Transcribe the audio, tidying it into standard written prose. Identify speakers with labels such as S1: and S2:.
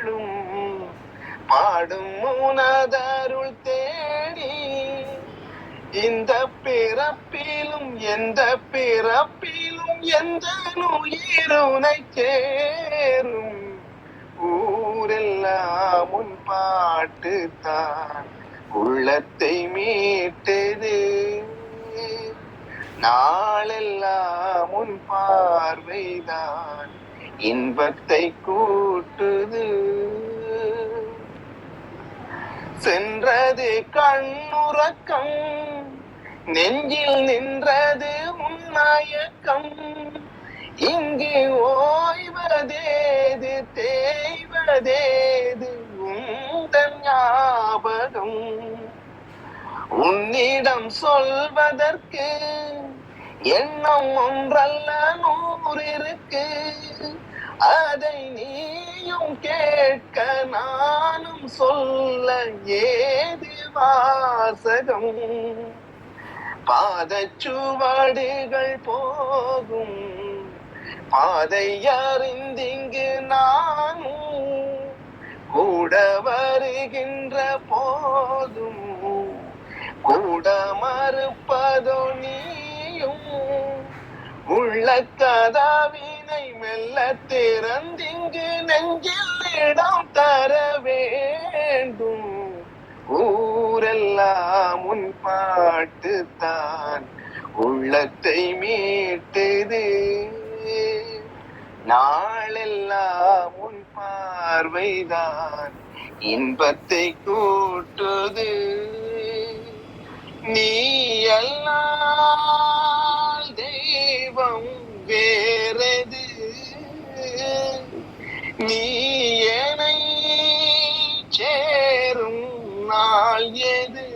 S1: புகழும் பாடும் உனதருள் தேடி இந்த பிறப்பிலும் எந்த பிறப்பிலும் எந்த உயிருனை சேரும் ஊரெல்லாம் உன் பாட்டு தான் உள்ளத்தை மீட்டது நாளெல்லாம் உன் பார்வைதான் இன்பத்தை கூட்டுது சென்றது கண்ணுறக்கம் நெஞ்சில் நின்றது உன்மயக்கம் இங்கு ஓய்வதேது தேய்வதேது உந்தன் ஞாபகம் உன்னிடம் சொல்வதற்கு எண்ணம் ஒன்றல்ல 100 இருக்கு அதை நீயும் கேட்க நானும் சொல்ல ஏது வாசகம் பாதச்சுவடுகள் போகும் பாதை அறிந்திங்கு நானும் கூட வருகின்ற போதும் கூட மறுப்பதோ நீயும் உள்ள கதாவினை மெல்ல திறந்திங்கு நெஞ்சில் இடம் தர வேண்டும் ஊரெல்லாம் உன் பாட்டு தான் உள்ளத்தை மீட்டது நாளெல்லாம் உன் பார்வைதான் இன்பத்தை கூட்டுது நீ எல்லாம் தெய்வம் வேறது நீ என்னை சேரும் நாள் எது